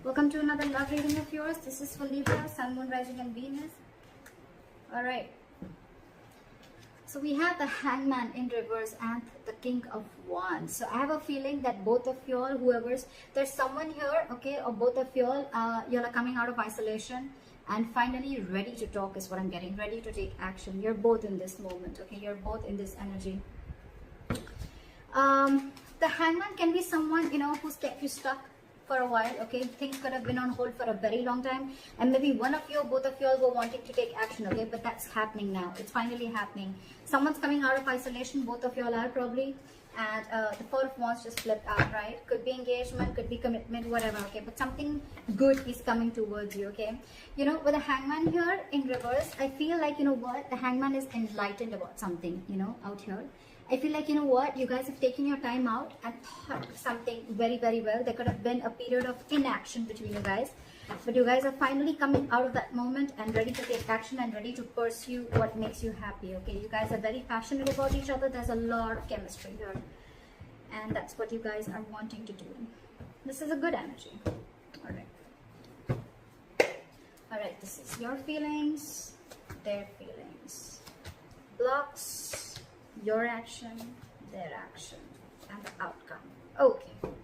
Welcome to another love reading of yours. This is for Libra, Sun, Moon, Rising and Venus. Alright. So we have the Hangman in reverse and the King of Wands. So I have a feeling that both of you all, there's someone here, okay, or both of you all, you're coming out of isolation and finally ready to talk is what I'm getting. Ready to take action. You're both in this moment, okay? You're both in this energy. The Hangman can be someone, who's kept you stuck for a while, okay? Things could have been on hold for a very long time, and maybe one of you or both of you all were wanting to take action, okay? But that's happening now. It's finally happening. Someone's coming out of isolation. Both of you all are probably. And the Four of Wands just flipped out, right? Could be engagement, could be commitment, whatever, okay? But something good is coming towards you, okay? With the Hangman here in reverse, I feel like, the Hangman is enlightened about something, out here. I feel like, you guys have taken your time out and thought of something very, very well. There could have been a period of inaction between you guys. But you guys are finally coming out of that moment and ready to take action and ready to pursue what makes you happy, okay? You guys are very passionate about each other. There's a lot of chemistry here. And that's what you guys are wanting to do. This is a good energy. Alright, this is your feelings, their feelings. Blocks. Your action, their action, and the outcome. Okay.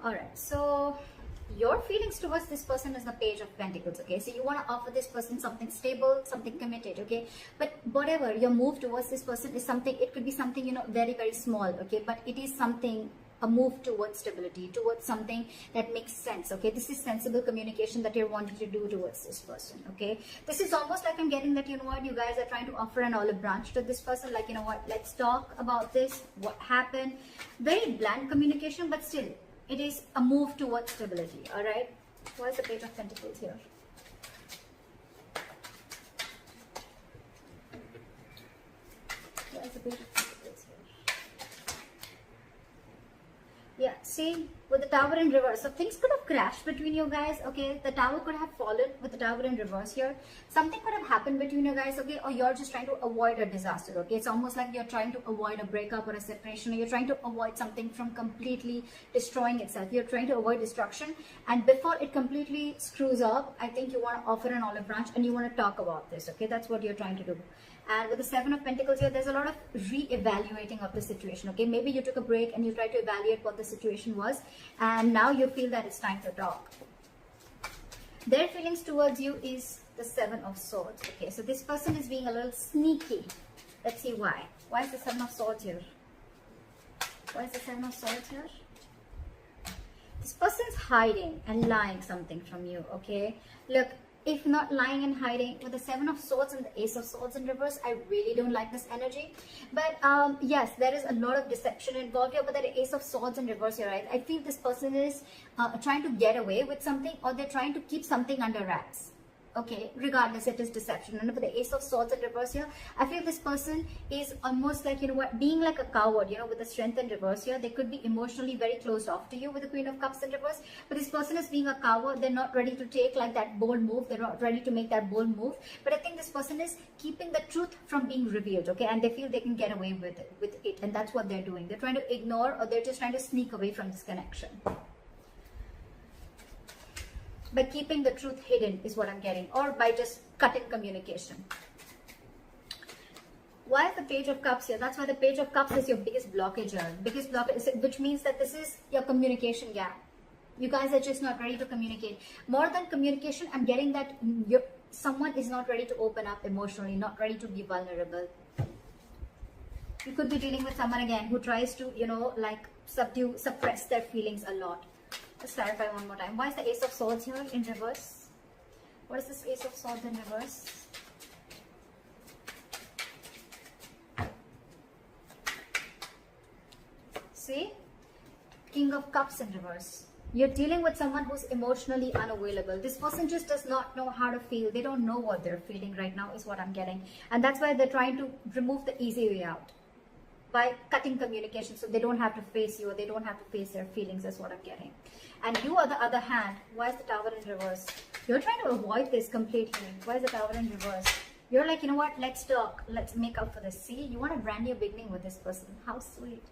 Alright, so your feelings towards this person is the Page of Pentacles, okay? So you want to offer this person something stable, something committed, okay? But whatever your move towards this person is something, it could be something, very, very small, okay? But it is something, a move towards stability, towards something that makes sense, okay? This is sensible communication that you're wanting to do towards this person, okay? This is almost like I'm getting that, you guys are trying to offer an olive branch to this person, like, let's talk about this, what happened. Very bland communication, but still, it is a move towards stability, all right? Why is the Page of Pentacles here? Why is the Page of Pentacles here? Yeah, see, with the Tower in reverse, so things could have crashed between you guys, okay? The Tower could have fallen with the Tower in reverse here. Something could have happened between you guys, okay? Or you're just trying to avoid a disaster, okay? It's almost like you're trying to avoid a breakup or a separation, or you're trying to avoid something from completely destroying itself. You're trying to avoid destruction, and before it completely screws up, I think you want to offer an olive branch and you want to talk about this, okay? That's what you're trying to do. And with the Seven of Pentacles here, there's a lot of re-evaluating of the situation, okay? Maybe you took a break and you tried to evaluate what the situation was, and now you feel that it's time to talk. Their feelings towards you is the Seven of Swords, okay? So this person is being a little sneaky. Let's see why. Why is the Seven of Swords here? Why is the Seven of Swords here? This person's hiding and lying something from you, okay? Look, if not lying and hiding, with the Seven of Swords and the Ace of Swords in reverse, I really don't like this energy. But yes, there is a lot of deception involved here, but the Ace of Swords in reverse here, right? I feel this person is trying to get away with something, or they're trying to keep something under wraps. Okay, regardless, it is deception. And with the Ace of Swords in reverse here, I feel this person is almost like, being like a coward, with the Strength in reverse here. They could be emotionally very closed off to you with the Queen of Cups in reverse. But this person is being a coward. They're not ready to take like that bold move. They're not ready to make that bold move. But I think this person is keeping the truth from being revealed, okay? And they feel they can get away with it. And that's what they're doing. They're trying to ignore, or they're just trying to sneak away from this connection. By keeping the truth hidden is what I'm getting, or by just cutting communication. Why is the Page of Cups here? That's why the Page of Cups is your biggest blockage here. Biggest blockage, which means that this is your communication gap. You guys are just not ready to communicate. More than communication, I'm getting that someone is not ready to open up emotionally, not ready to be vulnerable. You could be dealing with someone again who tries to, suppress their feelings a lot. Let's clarify one more time. Why is the Ace of Swords here in reverse? What is this Ace of Swords in reverse? See? King of Cups in reverse. You're dealing with someone who's emotionally unavailable. This person just does not know how to feel. They don't know what they're feeling right now is what I'm getting. And that's why they're trying to remove the easy way out by cutting communication, so they don't have to face you, or they don't have to face their feelings is what I'm getting. And you, on the other hand, why is the Tower in reverse? You're trying to avoid this completely. Why is the Tower in reverse? You're like, let's talk. Let's make up for this. See, you want a brand new beginning with this person. How sweet.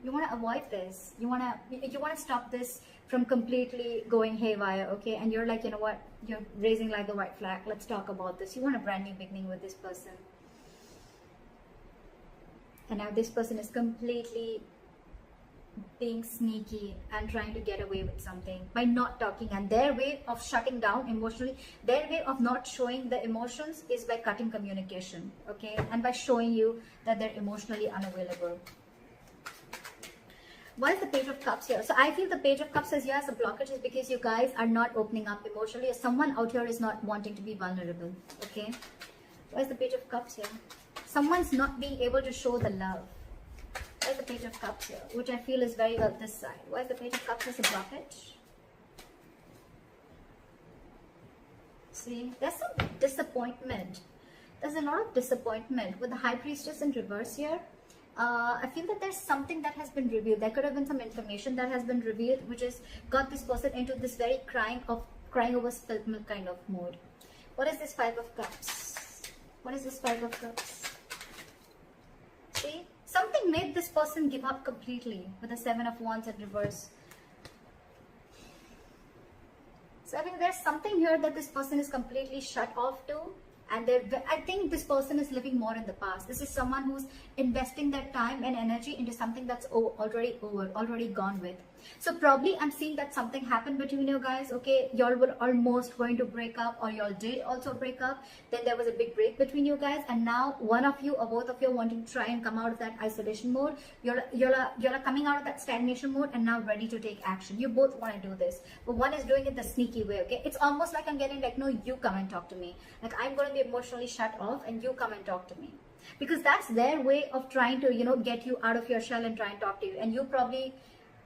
You want to avoid this. You want to stop this from completely going haywire, okay? And you're like, you know what? You're raising like the white flag. Let's talk about this. You want a brand new beginning with this person. And now this person is completely being sneaky and trying to get away with something by not talking, and their way of shutting down emotionally, their way of not showing the emotions is by cutting communication, okay, and by showing you that they're emotionally unavailable. Why is the Page of Cups here? So I feel the Page of Cups says yes, the blockage is because you guys are not opening up emotionally, or someone out here is not wanting to be vulnerable, okay. Why is the Page of Cups here? Someone's not being able to show the love. Why is the Page of Cups here? Which I feel is very well this side. Why is the Page of Cups as a blockage? See, there's some disappointment. There's a lot of disappointment with the High Priestess in reverse here. I feel that there's something that has been revealed. There could have been some information that has been revealed, which has got this person into this very crying over spilt milk kind of mode. What is this Five of Cups? What is this Five of Cups? See? Something made this person give up completely with the Seven of Wands in reverse. So I think there's something here that this person is completely shut off to. And I think this person is living more in the past. This is someone who's investing their time and energy into something that's already gone with. So probably I'm seeing that something happened between you guys, okay? Y'all were almost going to break up, or y'all did also break up. Then there was a big break between you guys, and now one of you or both of you wanting to try and come out of that isolation mode. You're coming out of that stagnation mode and now ready to take action. You both want to do this, but one is doing it the sneaky way, okay? It's almost like I'm getting like, no, you come and talk to me. Like, I'm going to be emotionally shut off and you come and talk to me. Because that's their way of trying to, you know, get you out of your shell and try and talk to you. And you probably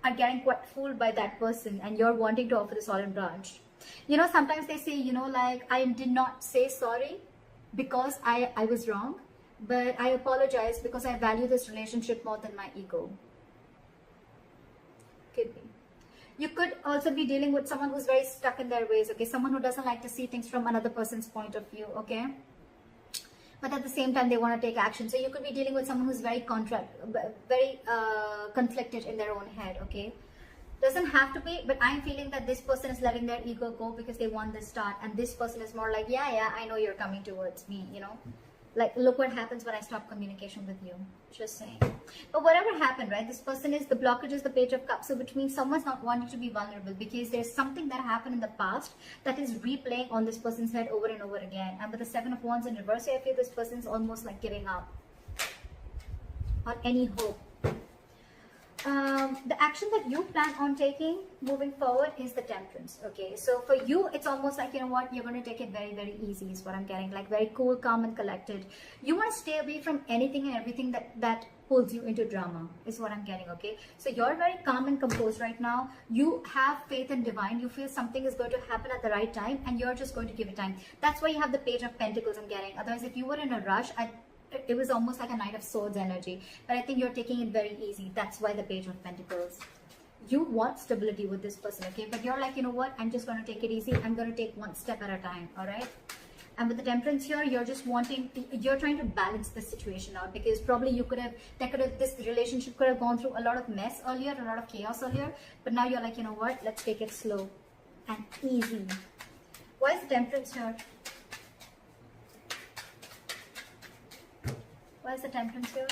are getting quite fooled by that person, and you're wanting to offer this olive branch. You know, sometimes they say, you know, like, I did not say sorry because I was wrong, but I apologize because I value this relationship more than my ego. Could be. You could also be dealing with someone who's very stuck in their ways, okay? Someone who doesn't like to see things from another person's point of view, okay? But at the same time, they want to take action. So you could be dealing with someone who's very conflicted in their own head, okay? Doesn't have to be, but I'm feeling that this person is letting their ego go because they want this start. And this person is more like, yeah, I know you're coming towards me, you know? Like, look what happens when I stop communication with you. Just saying. But whatever happened, right? This person is, the blockage is the Page of Cups. So which means someone's not wanting to be vulnerable because there's something that happened in the past that is replaying on this person's head over and over again. And with the Seven of Wands in reverse, I feel this person's almost like giving up on any hope. The action that you plan on taking moving forward is the Temperance, okay? So for you, it's almost like, you know what, you're going to take it very, very easy is what I'm getting, like very cool, calm and collected. You want to stay away from anything and everything that pulls you into drama is what I'm getting, okay? So you're very calm and composed right now. You have faith in divine. You feel something is going to happen at the right time and you're just going to give it time. That's why you have the Page of Pentacles I'm getting. Otherwise, if you were in a rush, it was almost like a Knight of Swords energy, but I think you're taking it very easy. That's why the Page of Pentacles. You want stability with this person, okay? But you're like, you know what? I'm just going to take it easy. I'm going to take one step at a time, all right? And with the Temperance here, you're just you're trying to balance the situation out because probably this relationship could have gone through a lot of mess earlier, a lot of chaos earlier, but now you're like, you know what? Let's take it slow and easy. Why is the Temperance here? Why is the Temperance here?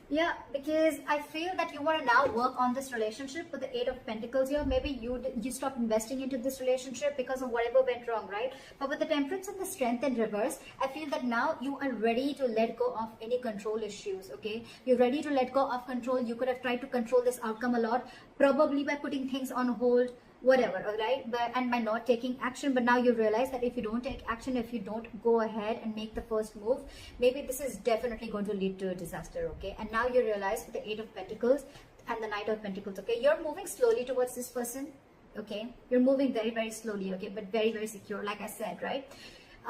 Yeah, because I feel that you want to now work on this relationship with the Eight of Pentacles here. Maybe you stop investing into this relationship because of whatever went wrong, right? But with the Temperance and the Strength in reverse, I feel that now you are ready to let go of any control issues, okay? You're ready to let go of control. You could have tried to control this outcome a lot, probably by putting things on hold, whatever, all right, and by not taking action. But now you realize that if you don't take action, if you don't go ahead and make the first move, maybe this is definitely going to lead to a disaster, okay? And now you realize with the Eight of Pentacles and the Knight of Pentacles, okay, you're moving slowly towards this person, okay? You're moving very, very slowly, okay, but very, very secure, like I said, right?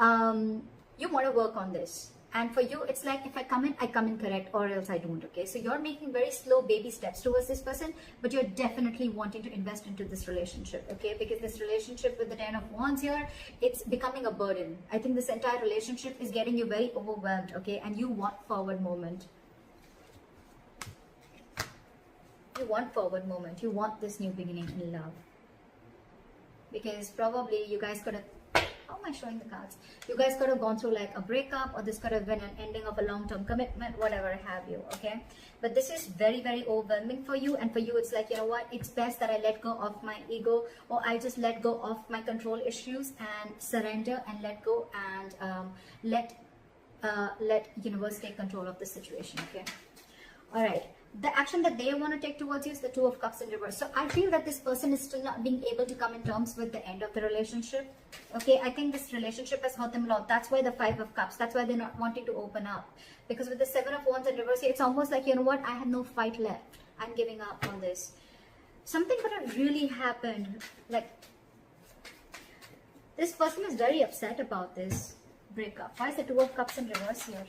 You want to work on this. And for you, it's like, if I come in correct, or else I don't, okay? So you're making very slow baby steps towards this person, but you're definitely wanting to invest into this relationship, okay? Because this relationship with the Ten of Wands here, it's becoming a burden. I think this entire relationship is getting you very overwhelmed, okay? And you want forward movement. want forward movement. You want this new beginning in love. Because probably you guys could have, how am I showing the cards? You guys could have gone through like a breakup, or this could have been an ending of a long-term commitment, whatever have you, okay? But this is very, very overwhelming for you. And for you, it's like, you know what? It's best that I let go of my ego, or I just let go of my control issues and surrender and let go, and let universe take control of the situation, okay? All right. The action that they want to take towards you is the Two of Cups in reverse. So I feel that this person is still not being able to come in terms with the end of the relationship. Okay, I think this relationship has hurt them a lot. That's why the Five of Cups. That's why they're not wanting to open up. Because with the Seven of Wands in reverse, it's almost like, you know what, I have no fight left. I'm giving up on this. Something could have really happened. Like, this person is very upset about this breakup. Why is the Two of Cups in reverse here?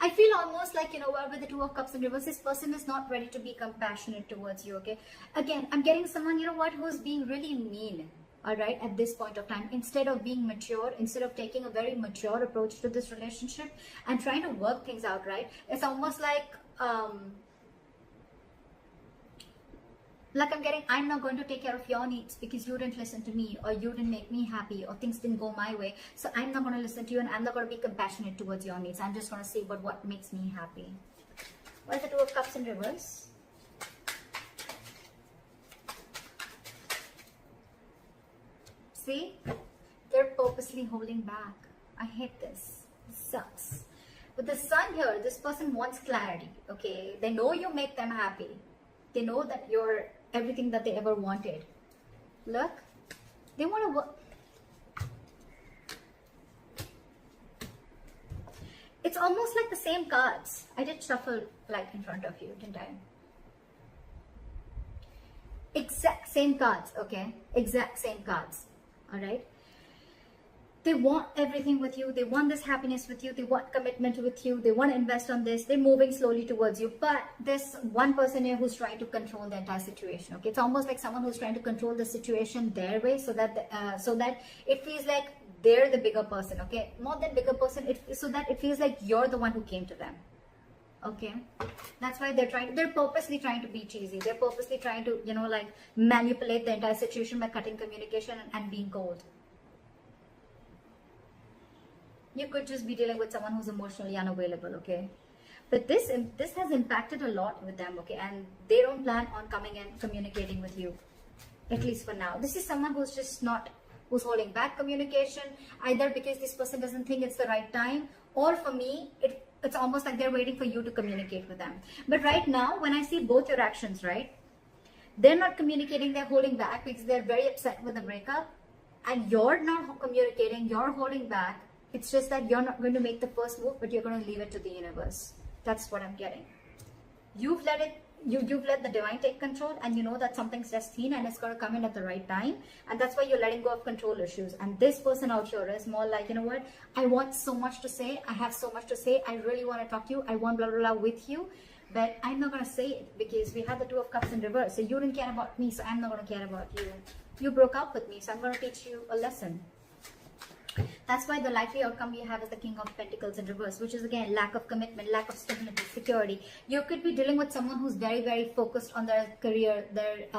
I feel almost like, you know what, with the Two of Cups in reverse, this person is not ready to be compassionate towards you, okay? Again, I'm getting someone, you know what, who's being really mean, all right, at this point of time. Instead of being mature, instead of taking a very mature approach to this relationship and trying to work things out, right? It's almost like I'm getting, I'm not going to take care of your needs because you didn't listen to me, or you didn't make me happy, or things didn't go my way. So I'm not going to listen to you, and I'm not going to be compassionate towards your needs. I'm just going to say about what makes me happy. What is the Two of Cups in reverse? See? They're purposely holding back. I hate this. This sucks. With the Sun here, this person wants clarity, okay? They know you make them happy. They know that you're everything that they ever wanted. Look, they want to work. It's almost like the same cards. I did shuffle like in front of you, didn't I? Exact same cards, okay? Exact same cards, all right? They want everything with you. They want this happiness with you. They want commitment with you. They want to invest on this. They're moving slowly towards you. But there's one person here who's trying to control the entire situation. Okay, it's almost like someone who's trying to control the situation their way, so that it feels like they're the bigger person. Okay, not that bigger person. So that it feels like you're the one who came to them. Okay, that's why they're purposely trying to be cheesy. They're purposely trying to, you know, like manipulate the entire situation by cutting communication and being cold. You could just be dealing with someone who's emotionally unavailable, okay? But this has impacted a lot with them, okay? And they don't plan on coming and communicating with you, at least for now. This is someone who's just who's holding back communication, either because this person doesn't think it's the right time, or for me, it's almost like they're waiting for you to communicate with them. But right now, when I see both your actions, right? They're not communicating, they're holding back because they're very upset with the breakup. And you're not communicating, you're holding back. It's just that you're not going to make the first move, but you're going to leave it to the universe. That's what I'm getting. You've let the divine take control, and you know that something's destined and it's going to come in at the right time. And that's why you're letting go of control issues. And this person out here is more like, you know what? I want so much to say. I have so much to say. I really want to talk to you. I want blah, blah, blah with you. But I'm not going to say it because we have the Two of Cups in reverse. So you didn't care about me, so I'm not going to care about you. You broke up with me, so I'm going to teach you a lesson. That's why the likely outcome you have is the King of Pentacles in reverse, which is again lack of commitment, lack of stability, security. You could be dealing with someone who's very, very focused on their career, their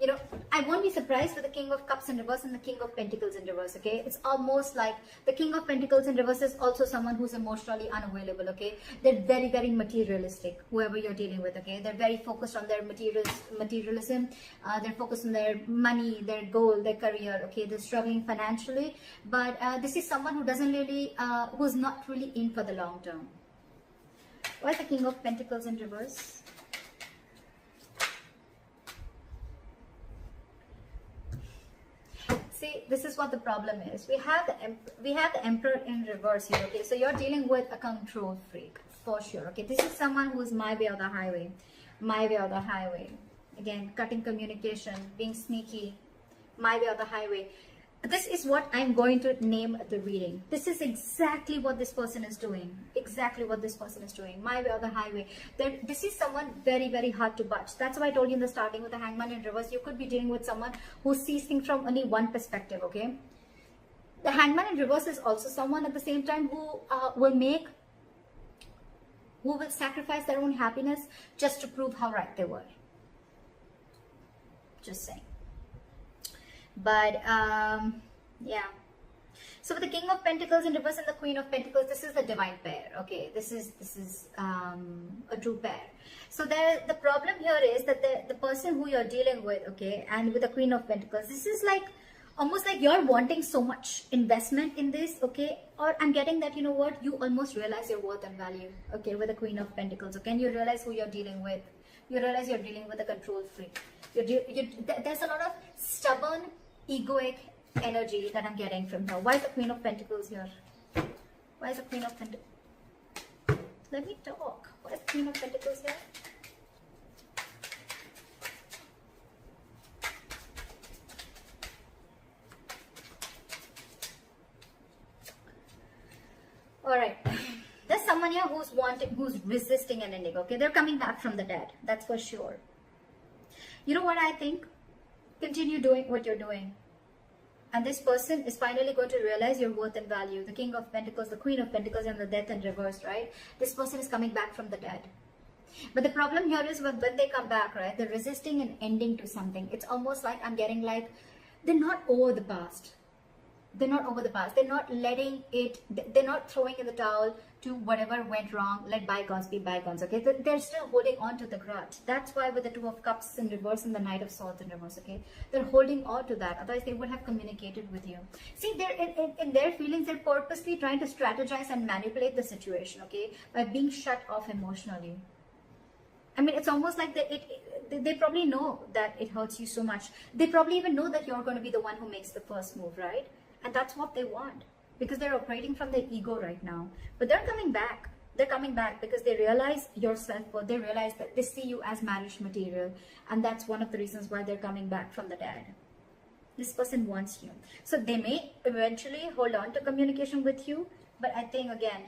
you know, I won't be surprised with the King of Cups in reverse and the King of Pentacles in reverse, okay? It's almost like the King of Pentacles in reverse is also someone who's emotionally unavailable, okay? They're very, very materialistic, whoever you're dealing with, okay? They're very focused on their materialism. They're focused on their money, their goal, their career, okay? They're struggling financially, but this is someone who doesn't really, who's not really in for the long term. Why the King of Pentacles in reverse? See, this is what the problem is. We have the Emperor in reverse here, okay? So you're dealing with a control freak, for sure, okay? This is someone who's my way or the highway. My way or the highway. Again, cutting communication, being sneaky, my way or the highway. This is what I'm going to name the reading. This is exactly what this person is doing. Exactly what this person is doing. My way or the highway. This is someone very, very hard to budge. That's why I told you in the starting with the Hangman in reverse. You could be dealing with someone who sees things from only one perspective, okay? The Hangman in reverse is also someone at the same time who will make who will sacrifice their own happiness just to prove how right they were. Just saying. But yeah. So with the King of Pentacles in reverse and the Queen of Pentacles, this is the divine pair. Okay, this is a true pair. So the problem here is that the person who you're dealing with, okay, and with the Queen of Pentacles, this is like almost like you're wanting so much investment in this, okay, or I'm getting that, you know what, you almost realize your worth and value, okay, with the Queen of Pentacles, okay, and you realize who you're dealing with. You realize you're dealing with a control freak. There's a lot of stubborn, egoic energy that I'm getting from her. Why is the Queen of Pentacles here? Why is the Queen of Pentacles? Let me talk. Why is the Queen of Pentacles here? Alright. There's someone here who's resisting an ending, okay? They're coming back from the dead. That's for sure. You know what I think? Continue doing what you're doing. And this person is finally going to realize your worth and value. The King of Pentacles, the Queen of Pentacles, and the Death in reverse, right? This person is coming back from the dead. But the problem here is when they come back, right? They're resisting an ending to something. It's almost like I'm getting like, they're not over the past. They're not over the past. They're not letting it, they're not throwing in the towel to whatever went wrong. Let bygones be bygones, okay? They're still holding on to the grudge. That's why with the Two of Cups in reverse and the Knight of Swords in reverse, okay? They're holding on to that. Otherwise, they would have communicated with you. See, they're in their feelings, they're purposely trying to strategize and manipulate the situation, okay? By being shut off emotionally. I mean, it's almost like they probably know that it hurts you so much. They probably even know that you're going to be the one who makes the first move, right? And that's what they want, because they're operating from their ego right now. But they're coming back. They're coming back because they realize your self-worth. They realize that they see you as marriage material. And that's one of the reasons why they're coming back from the dead. This person wants you. So they may eventually hold on to communication with you. But I think, again,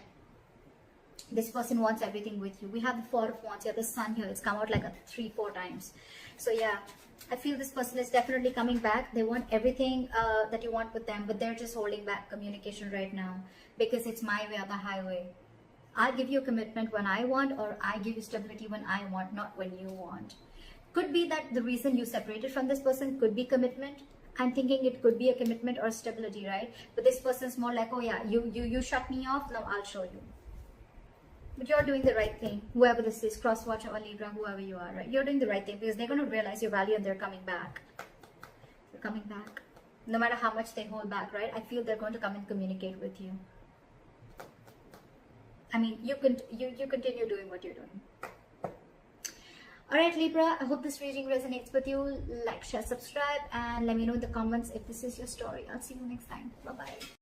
this person wants everything with you. We have the Four of Wands here, the Sun here. It's come out like 3-4 times. So yeah, I feel this person is definitely coming back. They want everything that you want with them, but they're just holding back communication right now because it's my way or the highway. I give you a commitment when I want, or I give you stability when I want, not when you want. Could be that the reason you separated from this person could be commitment. I'm thinking it could be a commitment or stability, right? But this person's more like, oh yeah, you shut me off, now I'll show you. But you're doing the right thing, whoever this is, cross watcher or Libra, whoever you are, right? You're doing the right thing because they're going to realize your value and they're coming back. They're coming back. No matter how much they hold back, right? I feel they're going to come and communicate with you. I mean, you continue doing what you're doing. Alright, Libra, I hope this reading resonates with you. Like, share, subscribe, and let me know in the comments if this is your story. I'll see you next time. Bye-bye.